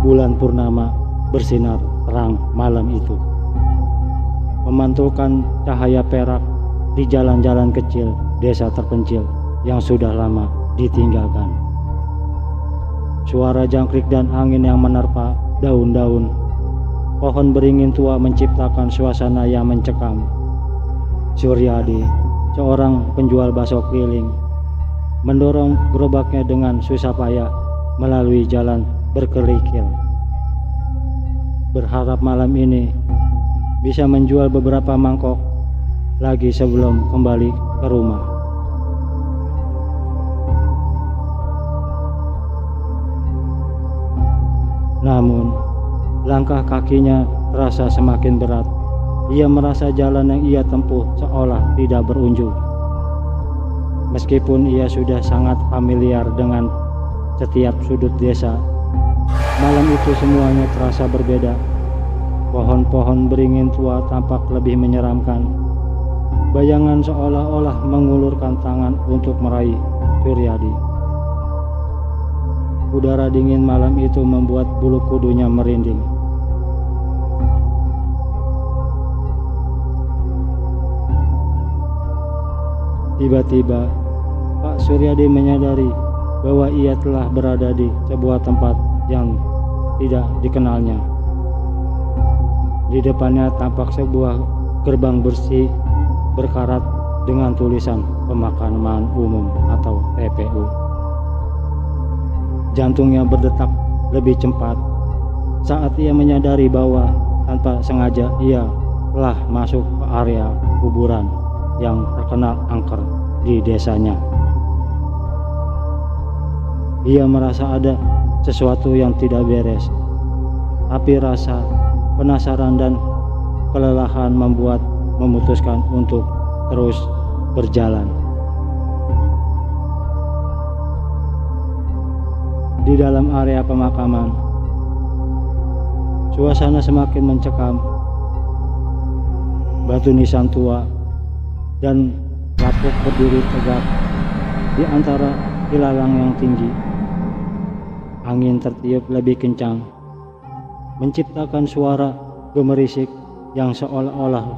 Bulan purnama bersinar terang malam itu, memantulkan cahaya perak di jalan-jalan kecil desa terpencil yang sudah lama ditinggalkan. Suara jangkrik dan angin yang menerpa daun-daun pohon beringin tua menciptakan suasana yang mencekam. Suryadi, seorang penjual bakso keliling, mendorong gerobaknya dengan susah payah melalui jalan berkerikil, berharap malam ini bisa menjual beberapa mangkok lagi sebelum kembali ke rumah. Namun langkah kakinya terasa semakin berat. Ia merasa jalan yang ia tempuh seolah tidak berunjung. Meskipun ia sudah sangat familiar dengan setiap sudut desa, malam itu semuanya terasa berbeda. Pohon-pohon beringin tua tampak lebih menyeramkan. Bayangan seolah-olah mengulurkan tangan untuk meraih Suryadi. Udara dingin malam itu membuat bulu kudunya merinding. Tiba-tiba Pak Suryadi menyadari bahwa ia telah berada di sebuah tempat yang tidak dikenalnya. Di depannya tampak sebuah gerbang bersih berkarat dengan tulisan Pemakaman Umum atau TPU. Jantungnya berdetak lebih cepat saat ia menyadari bahwa tanpa sengaja ia telah masuk ke area kuburan yang terkenal angker di desanya. Ia merasa ada sesuatu yang tidak beres, tapi rasa penasaran dan kelelahan membuat memutuskan untuk terus berjalan. Di dalam area pemakaman, suasana semakin mencekam. Batu nisan tua dan lapuk berdiri tegak di antara ilalang yang tinggi. Angin tertiup lebih kencang, menciptakan suara gemerisik yang seolah-olah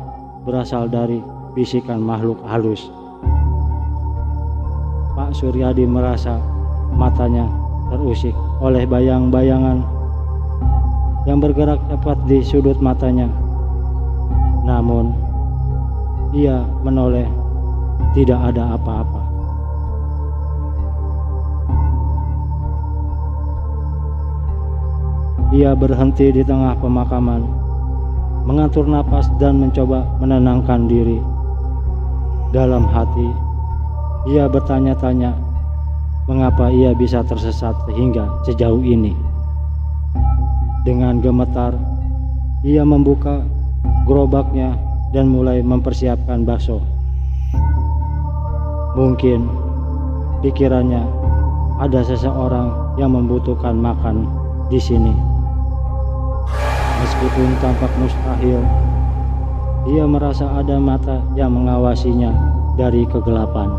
berasal dari bisikan makhluk halus. Pak Suryadi merasa matanya terusik oleh bayang-bayangan yang bergerak cepat di sudut matanya. Namun ia menoleh, tidak ada apa-apa. Ia berhenti di tengah pemakaman, mengatur napas dan mencoba menenangkan diri. Dalam hati, ia bertanya-tanya mengapa ia bisa tersesat sehingga sejauh ini. Dengan gemetar, ia membuka gerobaknya dan mulai mempersiapkan bakso. Mungkin pikirannya ada seseorang yang membutuhkan makan di sini. Meskipun tampak mustahil, ia merasa ada mata yang mengawasinya dari kegelapan.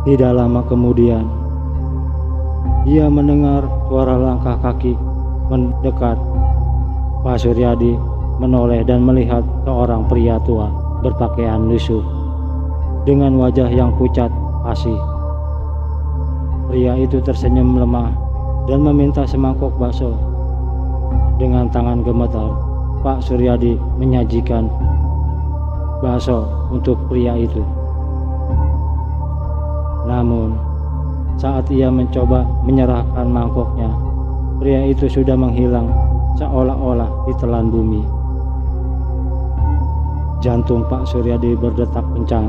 Tidak lama kemudian, ia mendengar suara langkah kaki mendekat. Pak Suryadi menoleh dan melihat seorang pria tua berpakaian lusuh dengan wajah yang pucat asih. Pria itu tersenyum lemah dan meminta semangkok bakso. Dengan tangan gemetar, Pak Suryadi menyajikan bakso untuk pria itu. Namun, saat ia mencoba menyerahkan mangkoknya, pria itu sudah menghilang seolah-olah ditelan bumi. Jantung Pak Suryadi berdetak kencang.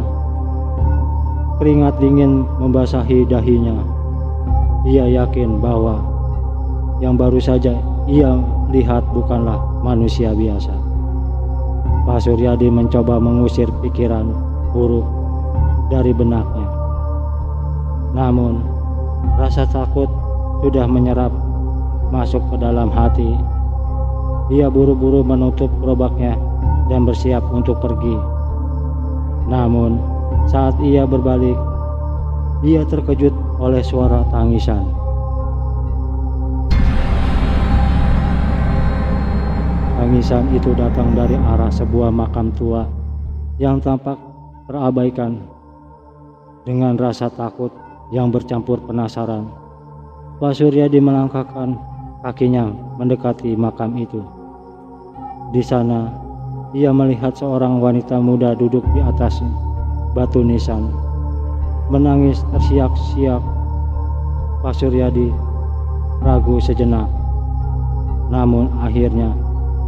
Keringat dingin membasahi dahinya. Ia yakin bahwa yang baru saja ia lihat bukanlah manusia biasa. Pak Suryadi mencoba mengusir pikiran buruk dari benaknya. Namun, rasa takut sudah menyerap masuk ke dalam hati. Ia buru-buru menutup gerobaknya dan bersiap untuk pergi. Namun, saat ia berbalik, ia terkejut oleh suara tangisan. Tangisan itu datang dari arah sebuah makam tua yang tampak terabaikan. Dengan rasa takut yang bercampur penasaran, Pak Suryadi melangkahkan kakinya mendekati makam itu. Di sana, ia melihat seorang wanita muda duduk di atas batu nisan, menangis tersiak-siak. Pak Suryadi ragu sejenak, namun akhirnya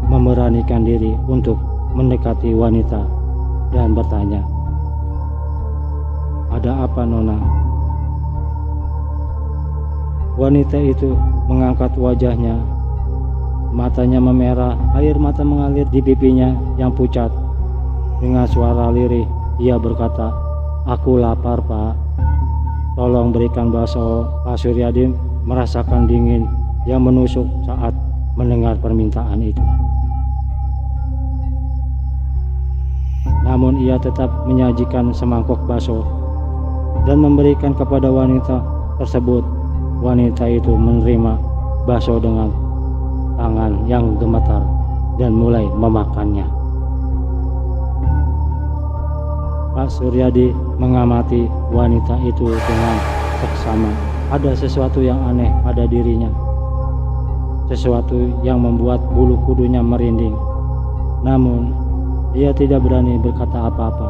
memberanikan diri untuk mendekati wanita dan bertanya, "Ada apa, Nona?" Wanita itu mengangkat wajahnya. Matanya memerah, air mata mengalir di pipinya yang pucat. Dengan suara lirih, ia berkata, "Aku lapar, Pak. Tolong berikan bakso." Pak Suryadi merasakan dingin yang menusuk saat mendengar permintaan itu. Namun ia tetap menyajikan semangkok bakso dan memberikan kepada wanita tersebut. Wanita itu menerima bakso dengan tangan yang gemetar dan mulai memakannya. Pak Suryadi mengamati wanita itu dengan seksama. Ada sesuatu yang aneh pada dirinya, sesuatu yang membuat bulu kudunya merinding. Namun, ia tidak berani berkata apa-apa.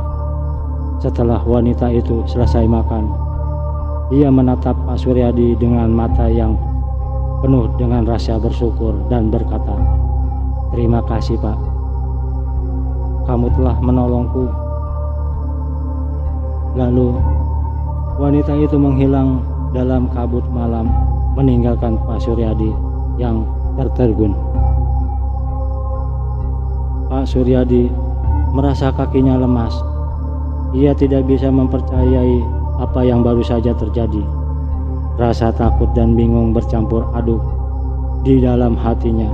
Setelah wanita itu selesai makan, ia menatap Pak Suryadi dengan mata yang penuh dengan rasa bersyukur dan berkata, "Terima kasih, Pak. Kamu telah menolongku." Lalu, wanita itu menghilang dalam kabut malam, meninggalkan Pak Suryadi yang tertegun. Pak Suryadi merasa kakinya lemas. Ia tidak bisa mempercayai apa yang baru saja terjadi. Rasa takut dan bingung bercampur aduk di dalam hatinya.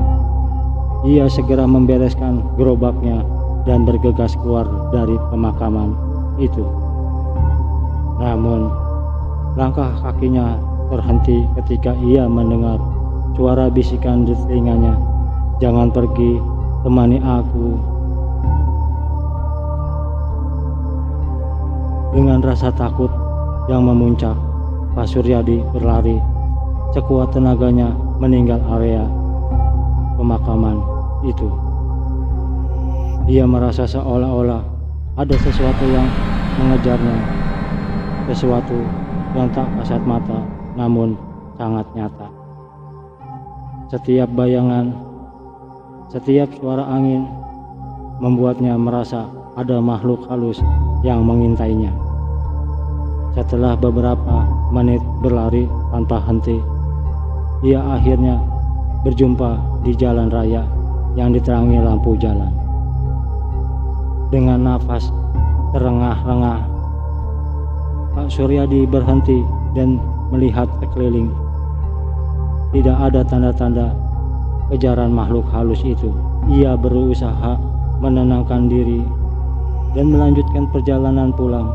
Ia segera membereskan gerobaknya dan bergegas keluar dari pemakaman itu. Namun, langkah kakinya terhenti ketika ia mendengar suara bisikan di telinganya, "Jangan pergi, temani aku." Dengan rasa takut yang memuncak, Pak Suryadi berlari sekuat tenaganya meninggal area pemakaman itu. Ia merasa seolah-olah ada sesuatu yang mengejarnya, sesuatu yang tak kasat mata namun sangat nyata. Setiap bayangan, setiap suara angin membuatnya merasa ada makhluk halus yang mengintainya. Setelah beberapa menit berlari tanpa henti, ia akhirnya berjumpa di jalan raya yang diterangi lampu jalan. Dengan nafas terengah-engah, Pak Suryadi berhenti dan melihat sekeliling. Tidak ada tanda-tanda kejaran makhluk halus itu. Ia berusaha menenangkan diri dan melanjutkan perjalanan pulang.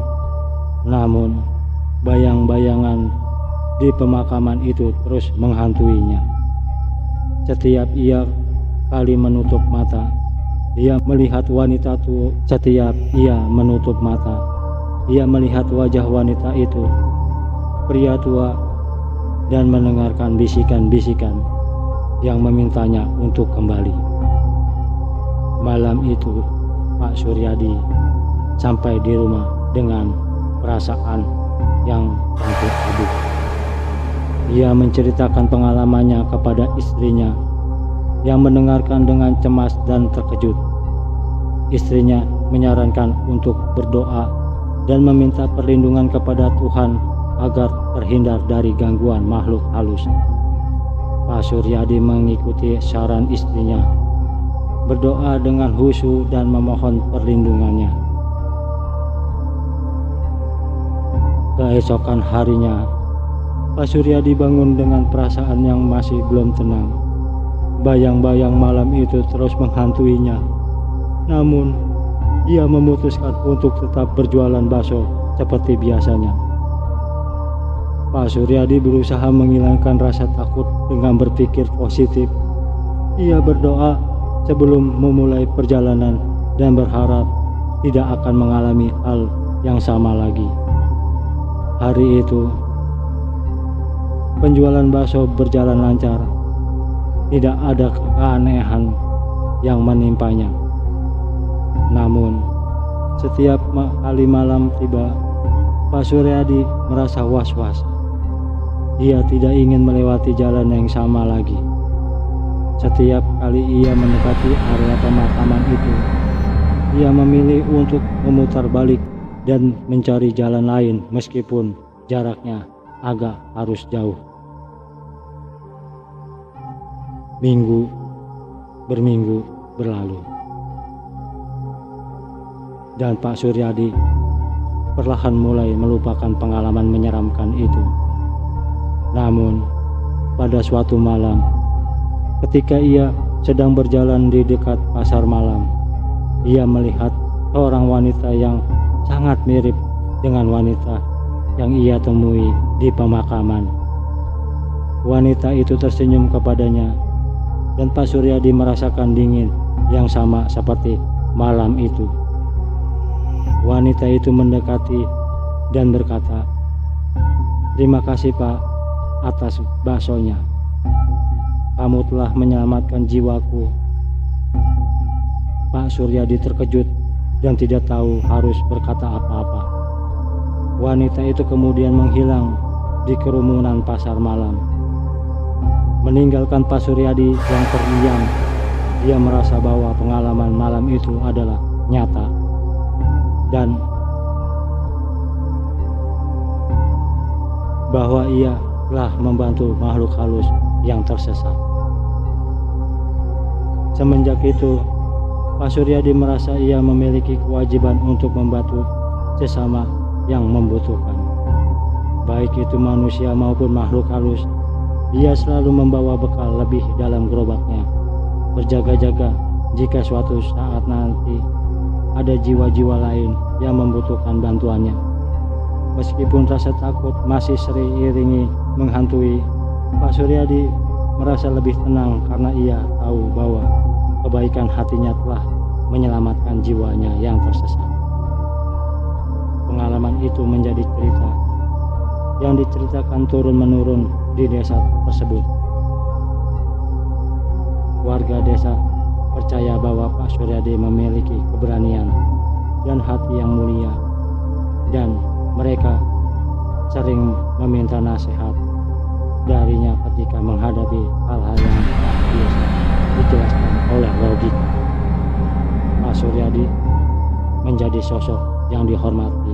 Namun, bayang-bayangan di pemakaman itu terus menghantuinya. Setiap ia kali menutup mata, ia melihat wanita tua. Setiap ia menutup mata, ia melihat wajah wanita itu, pria tua, dan mendengarkan bisikan-bisikan yang memintanya untuk kembali. Malam itu Pak Suryadi sampai di rumah dengan perasaan yang campur aduk. Ia menceritakan pengalamannya kepada istrinya yang mendengarkan dengan cemas dan terkejut. Istrinya menyarankan untuk berdoa dan meminta perlindungan kepada Tuhan agar terhindar dari gangguan makhluk halus. Pak Suryadi mengikuti saran istrinya, berdoa dengan khusyuk dan memohon perlindungannya. Keesokan harinya, Pak Suryadi bangun dengan perasaan yang masih belum tenang. Bayang-bayang malam itu terus menghantuinya. Namun, ia memutuskan untuk tetap berjualan bakso seperti biasanya. Pak Suryadi berusaha menghilangkan rasa takut dengan berpikir positif. Ia berdoa sebelum memulai perjalanan dan berharap tidak akan mengalami hal yang sama lagi. Hari itu, penjualan bakso berjalan lancar. Tidak ada keanehan yang menimpanya. Namun, setiap kali malam tiba, Pak Suryadi merasa was-was. Ia tidak ingin melewati jalan yang sama lagi. Setiap kali ia mendekati area pemakaman itu, ia memilih untuk memutar balik dan mencari jalan lain meskipun jaraknya agak harus jauh. Minggu berminggu berlalu, dan Pak Suryadi perlahan mulai melupakan pengalaman menyeramkan itu. Namun, pada suatu malam, ketika ia sedang berjalan di dekat pasar malam, ia melihat seorang wanita yang sangat mirip dengan wanita yang ia temui di pemakaman. Wanita itu tersenyum kepadanya, dan Pak Suryadi merasakan dingin yang sama seperti malam itu. Wanita itu mendekati dan berkata, "Terima kasih Pak atas baksonya. Kamu telah menyelamatkan jiwaku." Pak Suryadi terkejut dan tidak tahu harus berkata apa-apa. Wanita itu kemudian menghilang di kerumunan pasar malam. Meninggalkan Pak Suryadi yang terdiam, dia merasa bahwa pengalaman malam itu adalah nyata dan bahwa ia telah membantu makhluk halus yang tersesat. Semenjak itu, Pak Suryadi merasa ia memiliki kewajiban untuk membantu sesama yang membutuhkan, baik itu manusia maupun makhluk halus. Dia selalu membawa bekal lebih dalam gerobaknya, berjaga-jaga jika suatu saat nanti ada jiwa-jiwa lain yang membutuhkan bantuannya. Meskipun rasa takut masih sering iringi menghantui, Pak Suryadi merasa lebih tenang karena ia tahu bahwa kebaikan hatinya telah menyelamatkan jiwanya yang tersesat. Pengalaman itu menjadi cerita yang diceritakan turun-menurun di desa tersebut. Warga desa percaya bahwa Pak Suryadi memiliki keberanian dan hati yang mulia, dan mereka sering meminta nasihat darinya ketika menghadapi hal-hal yang tak biasa dijelaskan oleh logika. Pak Suryadi menjadi sosok yang dihormati